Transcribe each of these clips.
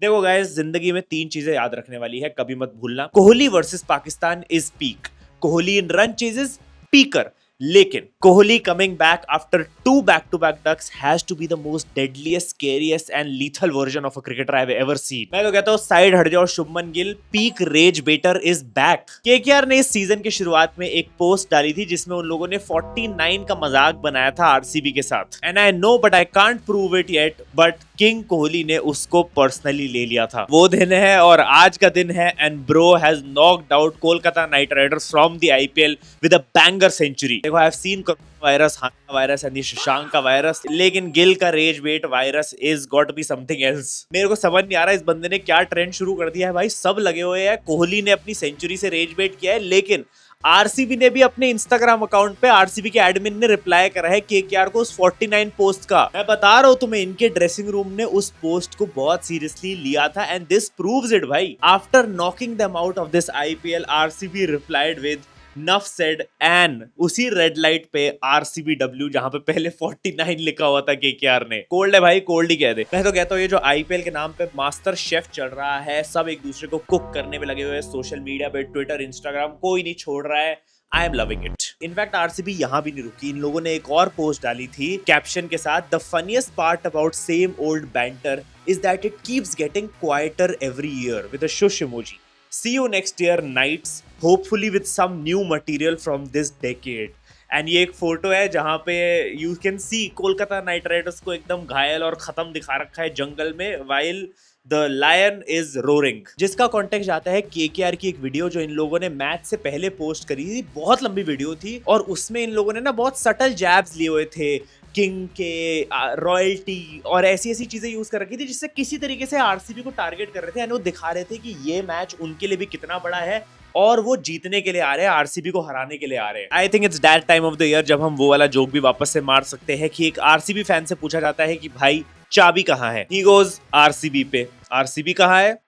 देखो गाइस, जिंदगी में 3 चीजें याद रखने वाली है, कभी मत भूलना। Kohli versus Pakistan is peak. Kohli in run ceases, पीकर। लेकिन Kohli coming back after 2 back-to-back ducks has to be the most deadliest, scariest and lethal version of a cricketer I've ever seen। मैं तो कहता हूँ साइड हट जाओ Shubman Gill, peak rage baiter is back. KKR ने इस सीजन के शुरुआत में एक पोस्ट डाली थी जिसमें उन लोगों ने 49 का मजाक बनाया था आरसीबी के साथ। And I know but I can't prove it yet, but king Kohli ने उसको पर्सनली ले लिया था। वो दिन है और आज का दिन है, and bro has knocked out Kolkata Knight Riders from the IPL with a banger century. देखो, आई हैव सीन वायरस, हाँ वायरस है, शशांक का वायरस, लेकिन गिल का rage bait virus is got be something else. मेरे को समझ नहीं आ रहा इस बंदे ने क्या ट्रेंड शुरू कर दिया है भाई। सब लगे हुए हैं, कोहली ने अपनी सेंचुरी से रेज बेट किया है, लेकिन आरसीबी ने भी अपने इंस्टाग्राम अकाउंट पे, आरसीबी के एडमिन ने रिप्लाई करा है केकेआर को उस 49 पोस्ट का। मैं बता रहा हूं तुम्हें, इनके ड्रेसिंग रूम ने उस पोस्ट को बहुत सीरियसली लिया था, एंड दिस प्रूव्स इट भाई। After knocking them out of this IPL, RCB replied with nuff said and उसी रेड लाइट पे RCBW, जहां पे पहले 49 लिखा हुआ था केकेआर ने। कोल्ड है भाई, कोल्ड ही कह दे। मैं तो कहता हूँ ये जो आईपीएल के नाम पे मास्टर शेफ चल रहा है, सब एक दूसरे को कुक करने में लगे हुए हैं, सोशल मीडिया पे, ट्विटर, इंस्टाग्राम, कोई नहीं छोड़ रहा है। I am loving it. In fact RCB यहां भी नहीं रुकी, इन लोगों ने एक और पोस्ट डाली थी कैप्शन के साथ, the funniest part about same old banter is that it keeps getting quieter every year with a shush emoji. See you next year nights, hopefully with some new material from this decade। And ये एक photo है जहां पे you can see Kolkata Knight Riders को एकदम घायल और खत्म दिखा रखा है जंगल में, while the lion is roaring. जिसका कॉन्टेक्स्ट आता है केकेआर की एक वीडियो जो इन लोगों ने मैच से पहले पोस्ट करी थी। बहुत लंबी वीडियो थी और उसमें इन लोगों ने ना बहुत सटल जैब्स लिए हुए थे, किंग के, रॉयल्टी और ऐसी ऐसी चीजें यूज कर रखी थी जिससे किसी तरीके से आरसीबी को टारगेट कर रहे थे। एंड वो दिखा रहे थे कि ये मैच उनके लिए भी कितना बड़ा है और वो जीतने के लिए आ रहे हैं, आरसीबी को हराने के लिए आ रहे हैं। I think it's that time of the year जब हम वो वाला जोक भी वापस से मार सकते हैं कि एक आरसीबी फैन से पूछा जाता है कि भाई चाबी कहाँ है, ही गोज आरसीबी पे। आरसीबी कहाँ है?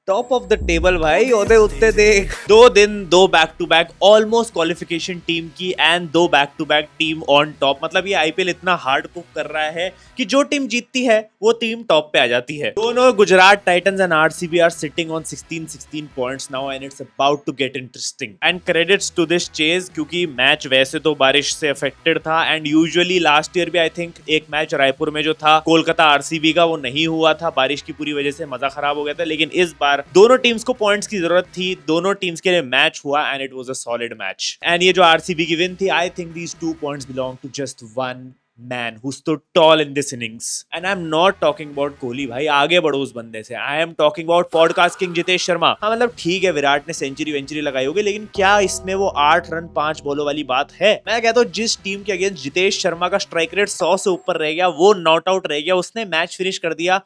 टॉप ऑफ द टेबल भाई, ओदे उत्ते देख। 2 दिन 2 back to back almost qualification team की, and 2 back to back team on top. मतलब ये आईपीएल इतना हार्ड कुक कर रहा है कि जो टीम जीतती है वो टीम टॉप पे आ जाती है। दोनों Gujarat Titans and RCB are sitting on 16 points now, and it's about to get interesting. And credits to this chase, क्योंकि मैच वैसे तो बारिश से अफेक्टेड था, एंड यूजुअली लास्ट ईयर भी आई थिंक एक मैच रायपुर में जो था कोलकाता आरसीबी का, वो नहीं हुआ था बारिश की पूरी वजह से, मजा खराब हो गया था। लेकिन इस बार दोनों टीम्स को पॉइंट्स की जरूरत थी, दोनों टीम्स के लिए मैच हुआ, and it was a solid match. And ये जो आरसीबी की विन थी, I think these 2 points belong to just one man who stood tall in this innings, and I'm not talking about Kohli भाई, आगे बढ़ो उस बंदे से। I am talking about podcast king Jitesh Sharma. हाँ मतलब ठीक है, विराट ने सेंचुरी लगाई होगी, लेकिन क्या इसमें वो 8 रन 5 बॉलों वाली बात है? मैं कहता हूँ जिस टीम के अगेंस्ट जितेश शर्मा का स्ट्राइक रेट 100 से ऊपर रह गया, वो नॉट आउट रह गया, उसने मैच फिनिश कर दिया,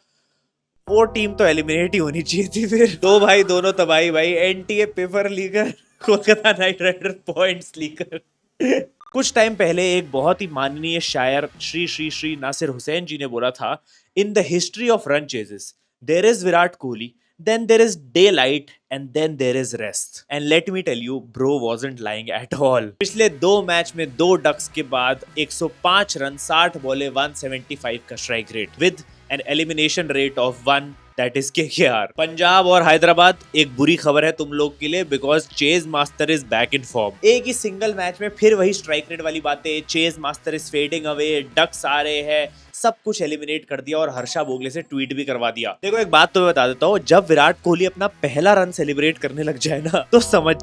वो टीम तो एलिमिनेट ही होनी चाहिए थी फिर। दो भाई दोनों तबाही भाई, NTA paper leaker, Kolkata Knight Rider points leaker. कुछ टाइम पहले एक बहुत ही माननीय शायर श्री श्री श्री नासिर हुसैन जी ने बोला था, in the history of run chases there is Virat Kohli, then there is daylight and then there is rest, and let me tell you bro wasn't lying at all। पिछले 2 मैच में 2 डक्स के बाद 105 रन 60 बॉले 175 का strike rate with an elimination rate of 1, that is KKR. Punjab और हैदराबाद, एक बुरी खबर है तुम लोग के लिए, because chase master is back in form. एक ही सिंगल मैच में फिर वही स्ट्राइक रेट वाली बातें, chase master is fading away, ducks आ रहे हैं, सब कुछ एलिमिनेट कर दिया और हर्षा भोगले से ट्वीट भी करवा दिया। देखो एक बात तो मैं बता देता हूँ, जब विराट कोहली अपना पहला रन सेलिब्रेट करने लग जाए ना, तो समझ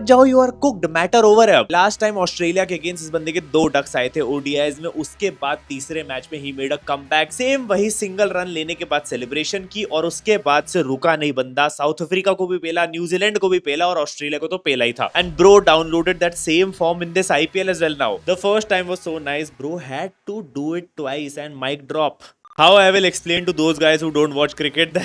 जाओ you are cooked, matter over है। लास्ट टाइम ऑस्ट्रेलिया के अगेंस्ट इस बंदे के 2 डक्स आए थे ओडीआईज में, उसके बाद तीसरे मैच में he made a comeback, same वही सिंगल रन लेने के बाद सेलिब्रेशन की, और उसके बाद से रुका नहीं बंदा। साउथ अफ्रीका को भी पेला, न्यूजीलैंड को भी पेला, और ऑस्ट्रेलिया को तो पेला ही था। And bro downloaded that same form in this IPL as well now. The first time was so nice, bro had to do it twice and mic drop। How I will explain to those guys who don't watch cricket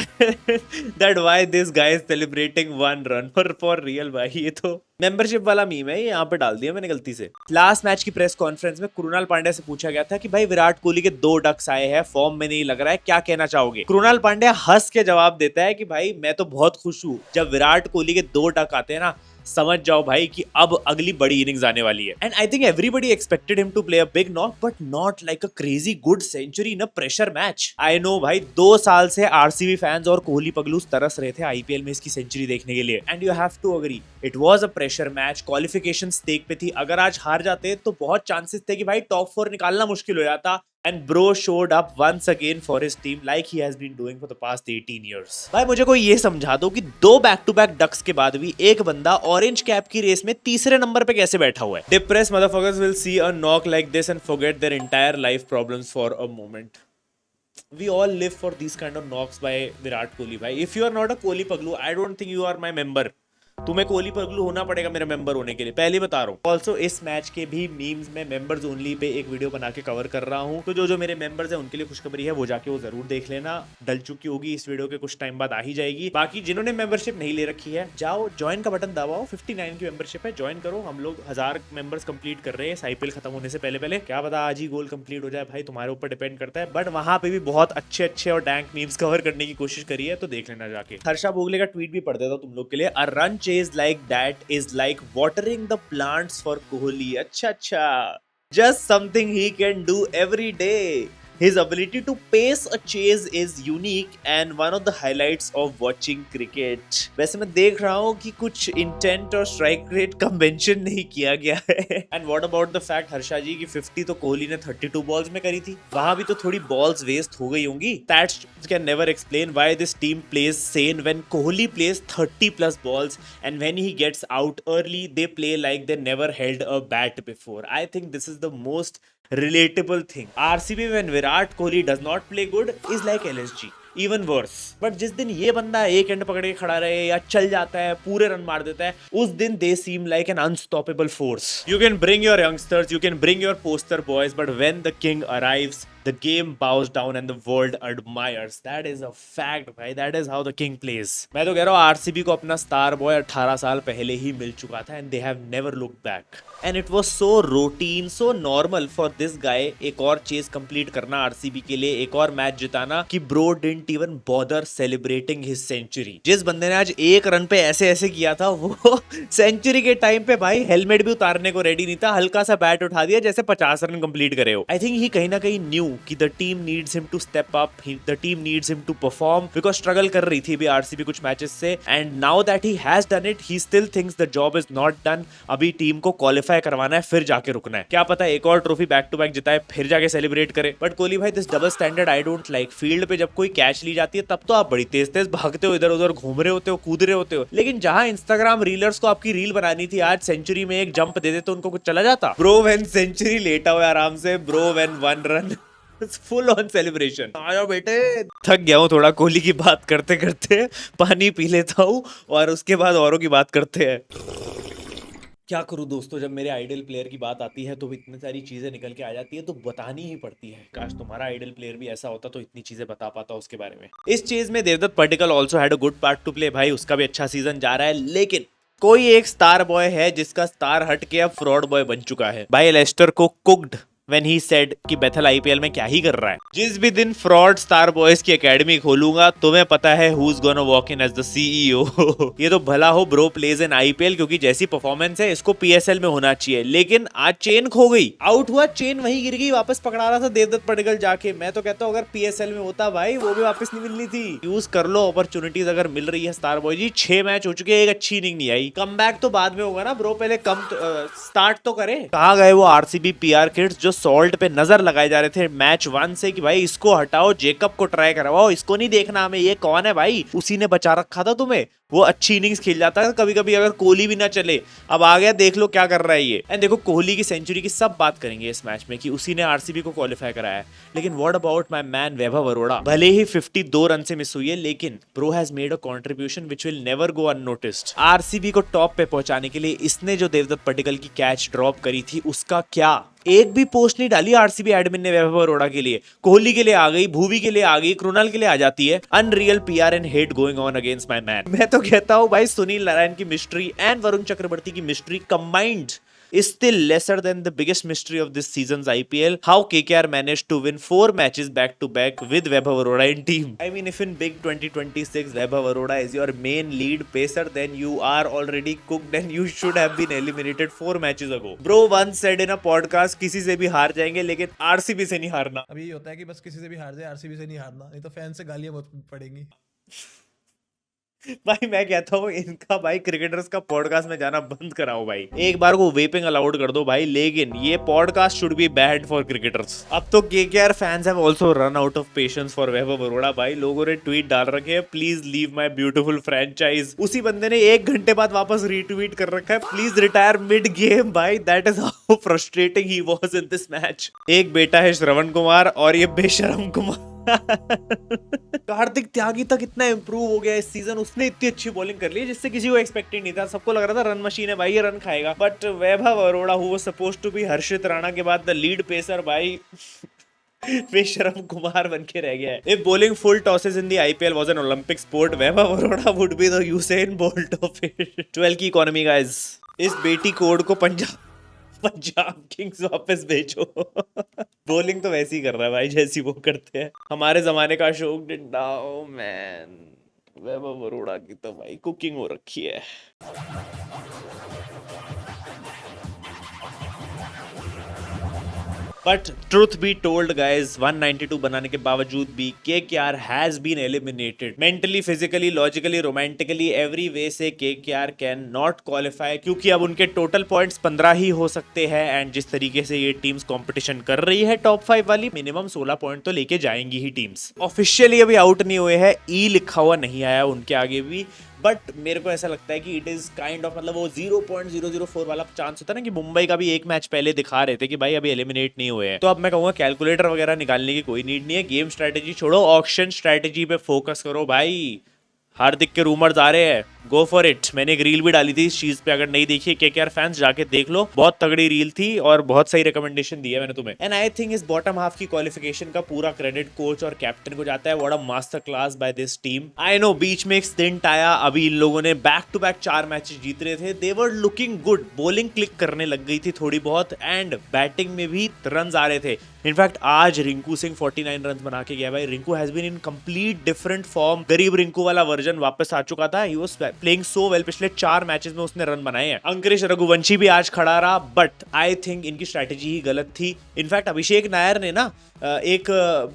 that why this guy is celebrating 1 run for real भाई। ये तो membership वाला meme है, ये यहाँ पे डाल दिया मैंने गलती से। लास्ट मैच की प्रेस कॉन्फ्रेंस में कृणाल पांड्या से पूछा गया था कि भाई विराट कोहली के 2 डक्स आए हैं, फॉर्म में नहीं लग रहा है, क्या कहना चाहोगे? कृणाल पांड्या हंस के जवाब देता है कि भाई मैं तो बहुत खुश हूँ, जब विराट कोहली के 2 डक आते हैं ना, समझ जाओ भाई कि अब अगली बड़ी इनिंग्स आने वाली है। And I think everybody expected him to play a big knock, but not like a crazy good century in a pressure match. I know भाई, 2 साल से आरसीबी फैंस और कोहली पगलूस तरस रहे थे आईपीएल में इसकी सेंचुरी देखने के लिए। And you have to agree, it was a pressure match, qualification stake पे थी। अगर आज हार जाते तो बहुत चांसेस थे कि भाई टॉप 4 निकालना मुश्किल हो जाता। And bro showed up once again for his team like he has been doing for the past 18 years. भाई मुझे कोई ये समझा दो कि 2 बैक टू बैक डक्स के बाद भी एक बंदा ऑरेंज कैप की रेस में तीसरे नंबर पे कैसे बैठा हुआ है? Depressed motherfuckers will see a knock like this and forget their entire life problems for a moment. We all live for these kind of knocks by Virat Kohli. भाई if you are not a Kohli Paglu, I don't think you are my member. तुम्हें कोहली पगलू होना पड़ेगा मेरा member होने के लिए, पहले बता रहा हूँ। ऑल्सो इस मैच के भी मीम्स में मेंबर्स ओनली पे एक वीडियो बना के कवर कर रहा हूँ, तो जो मेरे मेंबर्स हैं उनके लिए खुशखबरी है, वो जाके वो जरूर देख लेना। डल चुकी होगी इस वीडियो के कुछ टाइम बाद आ ही जाएगी। बाकी जिन्होंने मेंबरशिप नहीं ले रखी है, जाओ ज्वाइन का बटन दबाओ, 59 की मेंबरशिप है, ज्वाइन करो। हम लोग 1000 मेंबर्स कंप्लीट कर रहे हैं आईपीएल खत्म होने से पहले। क्या पता आज ही गोल कंप्लीट हो जाए भाई, तुम्हारे ऊपर डिपेंड करता है। बट वहां पे भी बहुत अच्छे और डैंक मीम्स कवर करने की कोशिश करी है, तो देख लेना जाके। हर्षा भोगले का ट्वीट भी पढ़ देता हूं तुम लोग के लिए। A run chase like that is like watering the plants for Kohli. अच्छा, just something he can do every day. His ability to pace a chase is unique and one of the highlights of watching cricket. वैसे मैं देख रहा हूँ कि कुछ intent और strike rate का मेंशन नहीं किया गया है। And what about the fact Harsha जी की 50 तो कोहली ने 32 बॉल्स में करी थी, वहां भी तो थोड़ी बॉल्स वेस्ट हो गई होंगी। That can never explain why this team plays sane when Kohli plays 30 plus balls and when he gets out early they play like they never held a bat before. I think this is the most relatable thing. RCB when Virat Kohli does not play good is like LSG. Even worse. But जिस दिन ये बंदा एक and पकड़ के खड़ा रहे या चल जाता है, पूरे रन मार देता है, उस दिन they seem like an unstoppable force. You can bring your youngsters, you can bring your poster boys, but when the king arrives, the game bows down and the world admires. That is a fact भाई, that is how the king plays. मैं तो कह रहा हूँ RCB को अपना star boy 18 साल पहले ही मिल चुका था and they have never looked back. And it was so routine, so normal for this guy एक और चेज कंप्लीट करना आरसीबी के लिए, एक और मैच जिताना, कि bro didn't even bother celebrating his century. जिस बंदे ने आज एक रन पे ऐसे किया था, वो सेंचुरी के टाइम पे भाई हेलमेट भी उतारने को रेडी नहीं था, हल्का सा बैट उठा दिया जैसे 50 रन कंप्लीट करे हो। आई थिंक ही कहीं ना कहीं न्यू कि the team needs him to step up, the team needs him to perform, because struggle कर रही थी भी आरसीबी कुछ मैचेस से, and now that he has done it, he still thinks the job is not done. अभी team को qualify करवाना है, फिर जाके रुकना है। क्या पता एक और ट्रॉफी बैक टू बैक जिताए, फिर जाके सेलिब्रेट करे। बट कोहली भाई, this double standard I don't like. Field पे जब कोई कैच ली जाती है तब तो आप बड़ी तेज तेज भागते हो, इधर उधर घूम रहे होते हो, कूद रहे होते हो, लेकिन जहां इंस्टाग्राम रीलर्स को आपकी रील बनानी थी, आज सेंचुरी में एक जंप दे दे तो उनको कुछ चला जाता। ब्रो व्हेन सेंचुरी लेटा हुआ आराम से, bro when 1 run full on celebration. आया बेटे, थक गया हूँ थोड़ा कोहली की बात करते करते, पानी पी लेता हूँ और उसके बाद औरों की बात करते हैं। क्या करूं दोस्तों, जब मेरे आइडल प्लेयर की बात आती है तो इतनी सारी चीजें निकल के आ जाती है, तो बतानी ही पड़ती है। काश तुम्हारा आइडल प्लेयर भी ऐसा होता तो इतनी चीजें बता पाता उसके बारे में। इस चीज में Devdutt Padikkal also had a good part to play. भाई उसका भी अच्छा सीजन जा रहा है, लेकिन कोई एक स्टार बॉय है जिसका स्टार हट के अब फ्रॉड बॉय बन चुका है। भाई लेस्टर को कुक्ड when he said कि बेथल आईपीएल में क्या ही कर रहा है। जिस भी दिन फ्रॉड स्टार बॉयज की एकेडमी खोलूंगा, तुम्हें पता है who's gonna walk in as the CEO। ये तो भला हो ब्रो प्लेज इन आईपीएल, क्योंकि जैसी परफॉर्मेंस है इसको पीएसएल में होना चाहिए, लेकिन आज चेन खो गई, आउट हुआ, चेन वहीं गिर गई, वापस पकड़ा रहा था देवदत्त पडिक्कल जाके। मैं तो कहता हूँ अगर पीएसएल में होता भाई, वो भी वापस नहीं मिलनी थी। यूज कर लो अपॉर्चुनिटीज अगर मिल रही है। स्टार बॉय जी 6 मैच हो चुके हैं, एक अच्छी इनिंग नहीं आई। कम बैक तो बाद में होगा ना ब्रो, पहले स्टार्ट तो करे। कहाँ गए वो आरसीबी पीआर किड्स जो सॉल्ट पे नजर लगाए जा रहे थे मैच 1 से कि भाई इसको हटाओ, जेकब को ट्राई करवाओ, इसको नहीं देखना हमें, ये कौन है भाई, उसी ने बचा रखा था तुम्हें, वो अच्छी इनिंग्स खेल जाता है कभी कभी अगर कोहली भी ना चले। अब आ गया, देख लो क्या कर रहा है ये। एंड देखो कोहली की सेंचुरी की सब बात करेंगे इस मैच में कि उसी ने आरसीबी को क्वालिफाई कराया है, लेकिन व्हाट अबाउट माय मैन वैभव अरोड़ा। भले ही 52 रन से मिस हुई है, लेकिन bro has made a contribution which will never go unnoticed. RCB को टॉप पे पहुंचाने के लिए इसने जो देवदत्त पडिक्कल की कैच ड्रॉप करी थी, उसका क्या एक भी पोस्ट नहीं डाली आरसीबी एडमिन ने वैभव अरोड़ा के लिए। कोहली के लिए आ गई, भुवी के लिए आ गई, कृणाल के लिए आ जाती है। Unreal PR and hate going on against my man. मैं तो कहता हूं भाई सुनील नारायण की मिस्ट्री एंड वरुण चक्रवर्ती की mystery combined is still lesser than the biggest mystery of this season's IPL, how KKR managed to win 4 matches back to back with Vaibhav Arora in team. I mean, if in big 2026 Vaibhav Arora is your main lead pacer, then you are already cooked and you should have been eliminated 4 matches ago. Bro once said in a podcast, किसी से भी हार जाएंगे लेकिन RCB से नहीं हारना. अभी ये होता है कि बस किसी से भी हार जाए, आरसीबी से नहीं हारना, नहीं तो फैन से गालियां बहुत पड़ेंगी. भाई मैं कहता हूँ इनका भाई क्रिकेटर्स का पॉडकास्ट में जाना बंद कराओ भाई. एक बार को वेपिंग अलाउड कर दो भाई, लेकिन ये podcast should be bad for cricketers. अब तो KKR fans have also run out of patience for Vaibhav Arora. भाई लोगों ने ट्वीट डाल रखे हैं, please leave my beautiful franchise. उसी बंदे ने 1 घंटे बाद वापस रीट्वीट कर रखा है, प्लीज रिटायर मिड गेम. भाई that is how frustrating he was in this match. एक बेटा है श्रवण कुमार और ये बेशरम कुमार. कार्तिक त्यागी तक इतना इंप्रूव हो गया इस सीजन. उसने इतनी अच्छी बॉलिंग कर ली जिससे किसी को एक्सपेक्ट ही नहीं था. सबको लग रहा था रन मशीन है भाई, ये रन खाएगा. But Vaibhav Arora who was supposed to be Harshit Rana के बाद द लीड पेसर, भाई बेशरम कुमार बन के रह गया है. If bowling full tosses in the IPL was an Olympic sport, Vaibhav Arora would be the Usain Bolt of it. 12 की इकोनॉमी गाइस. इस बेटी कोड को पंजाब किंग्स वापस भेजो. बॉलिंग तो वैसे ही कर रहा है भाई जैसी वो करते हैं. हमारे जमाने का अशोक डिंडा, ओ मैन. वैभव अरोड़ा की तो भाई कुकिंग हो रखी है. But truth be told guys, 192 बनाने के बावजूद भी KKR has been eliminated. Mentally, physically, logically, romantically, every way से KKR can not qualify, क्योंकि अब उनके टोटल पॉइंट्स 15 ही हो सकते हैं. एंड जिस तरीके से ये टीम्स कंपटीशन कर रही है टॉप 5 वाली, मिनिमम 16 पॉइंट तो लेके जाएंगी ही टीम्स. ऑफिशियली अभी आउट नहीं हुए हैं, ई लिखा हुआ नहीं आया उनके आगे भी. बट मेरे को ऐसा लगता है कि इट इज काइंड ऑफ, मतलब वो 0.004 वाला चांस होता है ना, कि मुंबई का भी एक मैच पहले दिखा रहे थे कि भाई अभी एलिमिनेट नहीं हुए हैं. तो अब मैं कहूंगा कैलकुलेटर वगैरह निकालने की कोई नीड नहीं है. गेम स्ट्रेटेजी छोड़ो, ऑक्शन स्ट्रेटेजी पे फोकस करो भाई. हार्दिक के रूमर्स आ रहे हैं, गो फॉर इट. मैंने एक रील भी डाली थी इस चीज पे, अगर नहीं देखी केकेआर फैंस जाके देख लो. बहुत तगड़ी रील थी और बहुत सही रिकमेंडेशन दी है मैंने तुम्हें. एंड आई थिंक इस बॉटम हाफ की क्वालिफिकेशन का पूरा क्रेडिट कोच और कैप्टन को जाता है. What a master class by this team. I know बीच में एक स्टिंट आया, अभी इन लोगों ने बैक टू बैक 4 मैचेस जीत रहे थे. They were looking good, bowling click करने लग गई थी थोड़ी बहुत, एंड बैटिंग में भी रन आ रहे थे. इनफैक्ट आज रिंकू सिंह 49 रन बना के गया भाई. Rinku has been in complete different form. गरीब रिंकू वाला वर्जन वापस आ चुका था. He was playing so well. पिछले 4 मैचेस में उसने रन बनाए हैं. अंकुरिश रघुवंशी भी आज खड़ा रहा, बट आई थिंक इनकी स्ट्रैटेजी ही गलत थी. इनफैक्ट अभिषेक नायर ने ना एक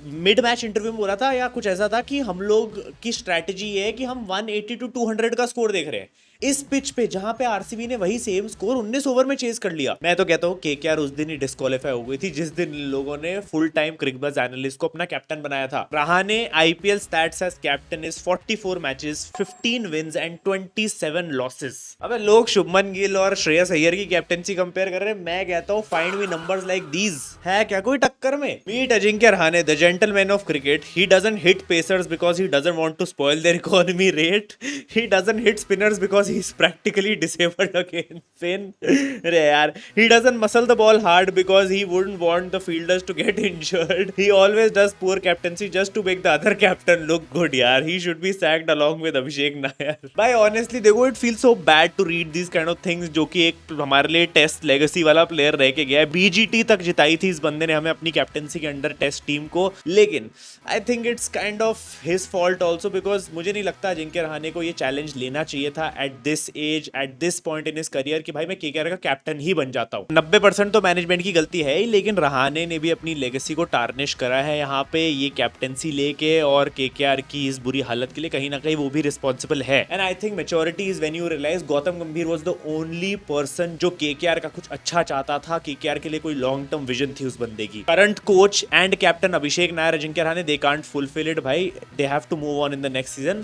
मिड मैच इंटरव्यू में बोला था या कुछ ऐसा था कि हम लोग की स्ट्रैटेजी ये है कि हम 180 to 200 का स्कोर देख रहे हैं. इस पिच पे जहां पे आरसीबी ने वही सेम स्कोर 19 ओवर में चेज कर लिया. मैं तो कहता हूँ केकेआर उस दिन ही डिस्क्वालीफाई हो गई थी जिस दिन लोगों ने फुल टाइम क्रिकबज़ एनालिस्ट को अपना कैप्टन बनाया था. Rahane IPL stats as captain is 44 matches, 15 wins and 27 losses. अबे लोग शुभमन गिल और श्रेयस अय्यर की कैप्टनसी कंपेयर कर रहे हैं. मैं कहता हूँ find me numbers like these. है क्या कोई टक्कर में? Meet Ajinkya Rahane, the gentleman of cricket. He doesn't hit pacers because he doesn't want to spoil their economy rate. He doesn't hit spinners because he is practically disabled again. Finn, अरे यार, he doesn't muscle the ball hard because he wouldn't want the fielders to get injured. He always does poor captaincy just to make the other captain look good. यार, he should be sacked along with Abhishek Nair. Bhai, honestly देखो, it feels so bad to read these kind of things. जो कि एक हमारे लिए test legacy वाला player रह के गया है. बीजीटी तक जिताई थी इस बंदे ने हमें अपनी कैप्टनसी के अंडर टेस्ट टीम को. लेकिन I think it's kind of his fault also, because मुझे नहीं लगता अजिंक्य रहाणे को ये चैलेंज लेना चाहिए था at this age, at this point in his career, कि भाई मैं केकेआर का कैप्टन ही बन जाता हूँ. 90% तो मैनेजमेंट की गलती है ही, लेकिन रहाणे ने भी अपनी लेगेसी को टार्निश करा है यहाँ पे ये कैप्टनसी लेके, और केकेआर की इस बुरी हालत के लिए कहीं ना कहीं वो भी रिस्पॉन्सिबल है. And I think maturity is when you realize Gautam Gambhir was the only person जो केकेआर का कुछ अच्छा चाहता था. केकेआर के लिए कोई लॉन्ग टर्म विजन थी उस बंदे की. Current coach and captain Abhishek Nayar, Ajinkya Rahane, they can't fulfil it भाई. They have to move on in the next season.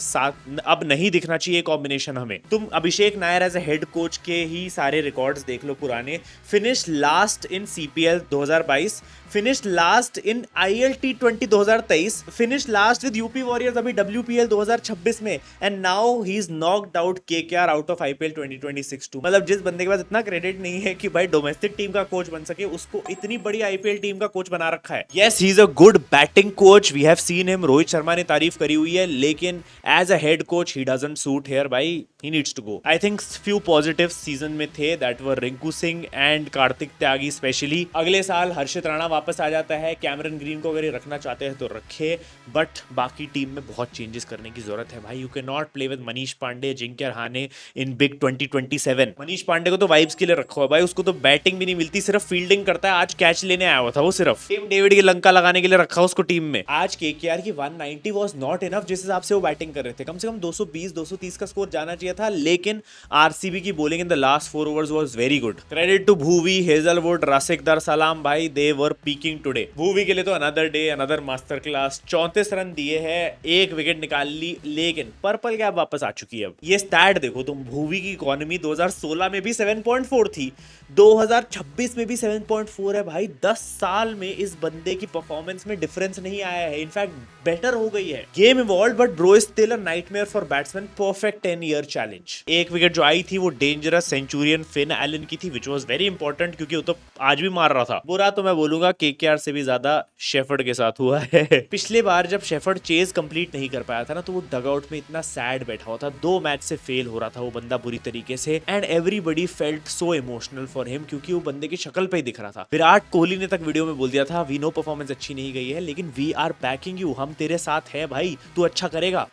अब नहीं दिखना चाहिए कॉम्बिनेशन हमें. तुम Abhishek Nayar as a head coach के ही सारे रिकॉर्ड्स देख लो पुराने. Finish last in CPL 2022, finish last in IL T20 2023, finish last with UP Warriors अभी WPL 2026 में, and now he is knocked out KKR out of IPL 2026 too. मतलब जिस बंदे के पास इतना क्रेडिट नहीं है कि भाई डोमेस्टिक टीम का कोच बन सके, उसको इतनी बड़ी IPL टीम का कोच बना रखा है. Yes, he is a good batting coach, we have seen him. Rohit Sharma ने तारीफ करी हुई है, लेकिन as a head coach he doesn't suit here भाई. He needs to go. I think few positive season में थे, that were Rinku Singh and Kartik Tyagi specially. अगले साल हर्षित राणा वापस आ जाता है, कैमरन ग्रीन को अगर ये रखना चाहते हैं तो रखे, बट बाकी टीम में बहुत चेंजेस करने की जरूरत है भाई। You can not play with Manish Pandey, Ajinkya Rahane in big 2027। Manish Pandey को तो वाइब्स के लिए रखा हुआ भाई, उसको तो बैटिंग भी नहीं मिलती, सिर्फ फील्डिंग करता है। आज कैच लेने आया हुआ था वो, सिर्फ टीम डेविड की लंका लगाने के लिए रखा उसको टीम में। आज केकेआर की 190 वाज नॉट इनफ जिस हिसाब से वो बैटिंग कर रहे थे। कम से कम 220-230 का स्कोर जाना चाहिए था, लेकिन आरसीबी की bowling in the last 4 overs was very good. Credit to Bhuvi, Hazlewood, Rasikh Dar Salam भाई, they were peaking today. Bhuvi के लिए तो another day, another master class. 34 run दिए हैं, एक विकेट निकाल ली, लेकिन पर्पल कैप वापस आ चुकी है। अब ये स्टैट देखो तुम, भूवी की इकोनॉमी 2016 में भी 7.4 थी, 2026 में भी 7.4 है भाई। 10 साल में इस बंदे की परफॉर्मेंस में डिफरेंस नहीं आया है, इनफैक्ट बेटर हो गई है। Game evolved but bro is still a nightmare for batsman. Perfect 10-year challenge. एक विकेट जो आई थी वो डेंजरस सेंचुरियन फिन एलन की थी, विच वाज वेरी इंपॉर्टेंट, क्योंकि वो तो आज भी मार रहा था। बुरा तो मैं बोलूंगा केकेआर से भी ज्यादा शेफर्ड के साथ हुआ है। पिछले बार जब शेफर्ड चेज कंप्लीट नहीं कर पाया था ना, तो वो डगआउट में इतना सैड बैठा हुआ था, 2 मैच से फेल हो रहा था वो बंदा बुरी तरीके से, and everybody felt so emotional for him, क्योंकि वो बंदे की शक्ल पे ही दिख रहा था। विराट कोहली ने तक वीडियो में बोल दिया था, वी नो परफॉर्मेंस अच्छी नहीं गई है, लेकिन वी आर बैकिंग यू, हम तेरे साथ है भाई, तू अच्छा करेगा।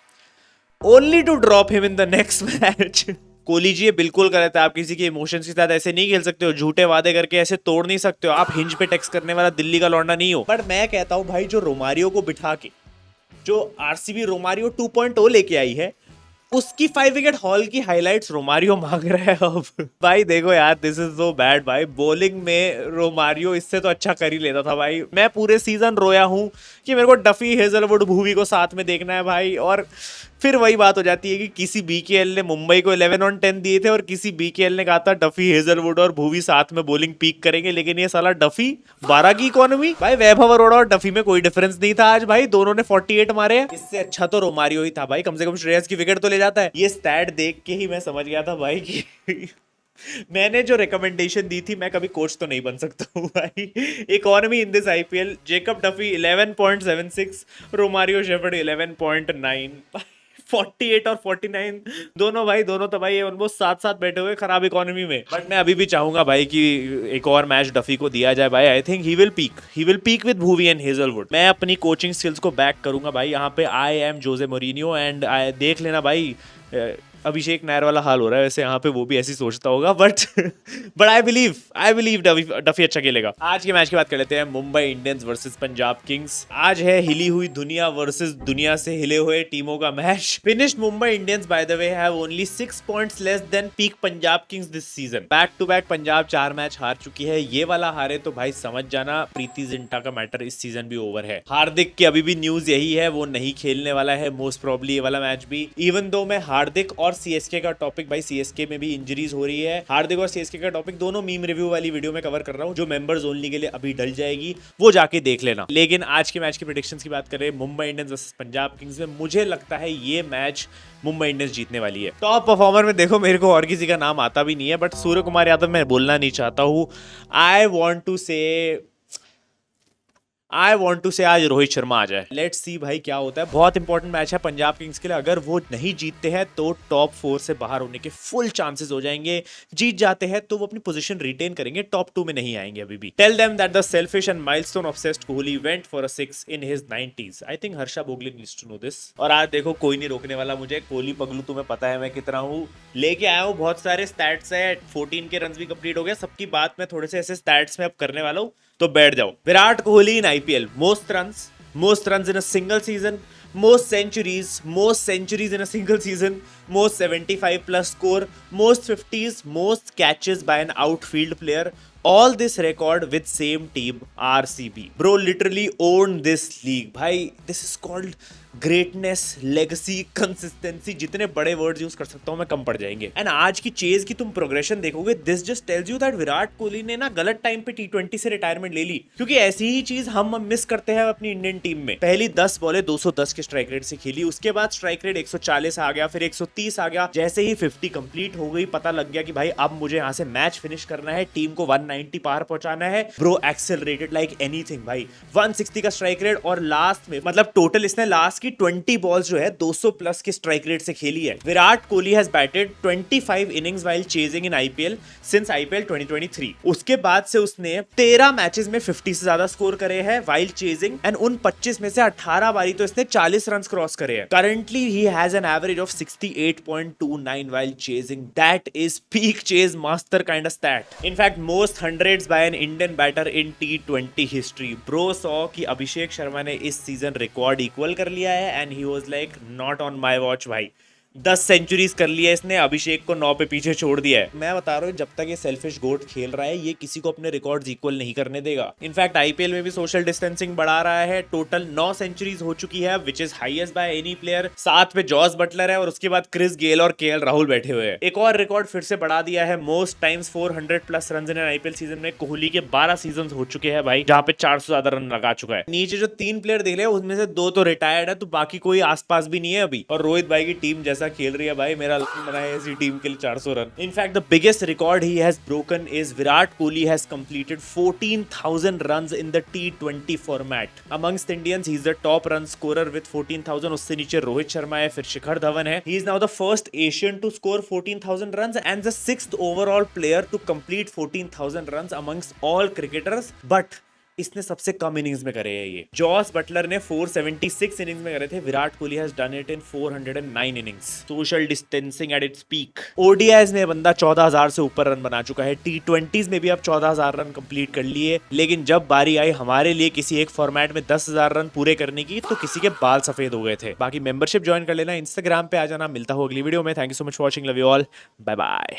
Only to drop him in the next match. Kohli ji ये बिल्कुल गलत है, आप किसी के इमोशंस के साथ ऐसे नहीं खेल सकते हो, झूठे वादे करके ऐसे तोड़ नहीं सकते हो, आप हिंज पे टेक्स्ट करने वाला दिल्ली का लौंडा नहीं हो। पर मैं कहता हूं भाई, जो रोमारियो को बिठा के जो आरसीबी रोमारियो 2.0 लेके आई है, उसकी 5 विकेट हॉल की हाइलाइट्स रोमारियो मांग रहा है अब। भाई देखो यार, दिस इज सो बैड भाई। बॉलिंग में रोमारियो इससे तो अच्छा कर ही लेता था भाई। मैं पूरे सीजन रोया हूं कि मेरे को डफी, हेजलवुड, भूवी को साथ में देखना है भाई, और फिर वही बात हो जाती है कि किसी बीकेएल ने मुंबई को 11/10 दिए थे और किसी बीकेएल ने कहा था डफी, हेजलवुड और भूवी साथ में बॉलिंग पीक करेंगे, लेकिन ये साला डफी 12 की इकोनॉमी। भाई वैभव अरोड़ा और डफी में कोई डिफरेंस नहीं था आज भाई, दोनों ने 48 मारे हैं। इससे अच्छा तो रोमारियो ही था भाई, कम से कम श्रेयस की विकेट तो ले जाता है। ये स्टैट देख के ही मैं समझ गया था भाई कि मैंने जो रिकमेंडेशन दी थी, मैं कभी कोच तो नहीं बन सकता हूँ भाई। Economy in this IPL, Jacob Duffy 11.76, Romario shepherd 11.9। 48 और 49 दोनों भाई, दोनों तो भाई ऑलमोस्ट साथ साथ बैठे हुए खराब इकोनॉमी में। बट मैं अभी भी चाहूंगा भाई कि एक और मैच डफी को दिया जाए भाई। I think he will peak with Bhuvi and Hazlewood. मैं अपनी कोचिंग स्किल्स को बैक करूंगा भाई यहाँ पे। I am Jose Mourinho and देख लेना भाई, अभिषेक नायर वाला हाल हो रहा है वैसे यहाँ पे, वो भी ऐसी सोचता होगा, बट आई बिलीव डफी अच्छा खेलेगा। आज के मैच की बात कर लेते हैं, Mumbai Indians versus Punjab Kings. आज है हिली हुई दुनिया वर्सेस दुनिया से हिले हुए टीमों का मैच। Finished Mumbai Indians by the way have only 6 points less than peak Punjab kings this season. Back to back Punjab 4 match हार चुकी है, ये वाला हारे तो भाई समझ जाना प्रीति जिंटा का मैटर इस सीजन भी ओवर है। हार्दिक की अभी भी न्यूज यही है, वो नहीं खेलने वाला है मोस्ट प्रोबेबली ये वाला मैच भी। इवन दो मैं हार्दिक और सीएसके का टॉपिक, भाई सीएसके में भी इंजरीज हो रही है, हार्दिक और सीएसके का टॉपिक दोनों मीम रिव्यू वाली वीडियो में कवर कर रहा हूं, जो मेंबर्स ओनली के लिए अभी डल जाएगी, वो जाके देख लेना। लेकिन आज के मैच की प्रेडिक्शंस की बात करें, Mumbai Indians versus Punjab Kings में मुझे लगता है ये मैच मुंबई इंडियंस जीतने वाली है। टॉप परफॉर्मर में देखो मेरे को और किसी का नाम आता भी नहीं है, बट सूर्य कुमार यादव मैं बोलना नहीं चाहता हूं। आई वॉन्ट टू से आज रोहित शर्मा आ जाए। लेट्स सी भाई क्या होता है। बहुत इंपॉर्टेंट मैच है पंजाब किंग्स के लिए, अगर वो नहीं जीतते हैं तो टॉप 4 से बाहर होने के फुल चांसेस हो जाएंगे। जीत जाते हैं तो वो अपनी पोजीशन रिटेन करेंगे, टॉप 2 में नहीं आएंगे अभी भी। Tell them that the selfish and milestone obsessed Kohli went for a 6 in his 90s। I think Harsha Bhogle needs to know this. और आज देखो कोई नहीं रोकने वाला मुझे, कोहली पगलू तुम्हें पता है मैं कितना हूँ, लेके आया हूँ बहुत सारे स्टैट्स है। 14 के रन भी कंप्लीट हो गया, सबकी बात मैं थोड़े से ऐसे स्टैट्स में अब करने वाला हूँ, तो बैठ जाओ। Virat Kohli in IPL, most runs in a single season, most centuries in a single season, most 75 plus score, most 50s, most catches by an outfield player, all this record with same team RCB. Bro literally owned this league. भाई this is called greatness, legacy, consistency, जितने बड़े words use कर सकता हूं मैं कम पड़ जाएंगे। And आज की चेज की तुम प्रोग्रेशन देखोगे, this just tells you that Virat Kohli ने ना गलत टाइम पे T20 से रिटायरमेंट ले ली, क्योंकि ऐसी ही चीज हम मिस करते हैं अपनी इंडियन टीम में। पहली 10 बॉलें 210 के स्ट्राइक रेट से खेली, उसके बाद स्ट्राइक रेट 140 आ गया, फिर 130 आ गया। जैसे ही 50 कंप्लीट हो गई, पता लग गया कि भाई अब मुझे यहाँ से मैच फिनिश करना है, टीम को 190 पार पहुंचाना है। ब्रो एक्सेलरेटेड लाइक एनीथिंग भाई, 160 का स्ट्राइक रेट, और लास्ट में मतलब टोटल इसने लास्ट लास्ट की 20 बॉल्स जो है 200 प्लस के स्ट्राइक रेट से खेली है। Virat Kohli has batted 25 innings while chasing in IPL since IPL 2023। उसके बाद से उसने 13 मैचेस में 50 से ज्यादा स्कोर करे हैं व्हाइल चेजिंग, एंड उन 25 में से 18 बारी तो इसने 40 रन क्रॉस करे हैं। Currently he has an average of 68.29 while chasing. That is peak chase master kind of stat. In fact most hundreds by an Indian batter in T20 history. Bro saw कि अभिषेक शर्मा ने इस सीजन रिकॉर्ड इक्वल कर लिया है and he was like not on my watch भाई। 10 centuries कर लिया इसने, अभिषेक को 9 पे पीछे छोड़ दिया है। मैं बता रहा हूँ जब तक ये सेल्फिश गोट खेल रहा है ये किसी को अपने रिकॉर्ड्स इक्वल नहीं करने देगा। इनफैक्ट आईपीएल में भी सोशल डिस्टेंसिंग बढ़ा रहा है। टोटल 9 सेंचुरीज हो चुकी है which is highest by any player. 7 पे जॉस बटलर है और उसके बाद क्रिस गेल और केएल राहुल बैठे हुए हैं। एक और रिकॉर्ड फिर से बढ़ा दिया है। Most times 400 plus run in IPL season में कोहली के 12 सीजन हो चुके हैं भाई, जहां पे 400 ज्यादा रन लगा चुका है। नीचे जो 3 प्लेयर देख रहे हैं उसमें से 2 तो रिटायर्ड है, तो बाकी कोई आसपास भी नहीं है अभी। और रोहित भाई की टीम जैसा खेल रही है भाई, मेरा बना है ऐसी टीम के लिए 400 run. In fact the biggest record he has broken is Virat Kohli has completed 14,000 runs in the T20 format. Amongst Indians he is the top run scorer with 14,000। उससे नीचे रोहित शर्मा है, फिर शिखर धवन है। He is now the first Asian to score 14,000 runs and the 6th overall player to complete 14,000 runs amongst all cricketers. But इसने सबसे कम innings में करे हैं ये। जॉस बटलर ने 476 इनिंग्स में करे थे। Virat Kohli has done it in 409 innings. Social distancing at its peak. ODIs में बंदा 14,000 से ऊपर रन बना चुका है। T20s में भी अब 14,000 रन कंप्लीट कर लिए। लेकिन जब बारी आई हमारे लिए किसी एक फॉर्मेट में 10,000 रन पूरे करने की, तो किसी के बाल सफेद हो गए थे। बाकी मेंबरशिप ज्वाइन कर लेना, इंस्टाग्राम पे आ जाना। मिलता हो अगली वीडियो में। Thank you so much for watching, love you all, bye bye.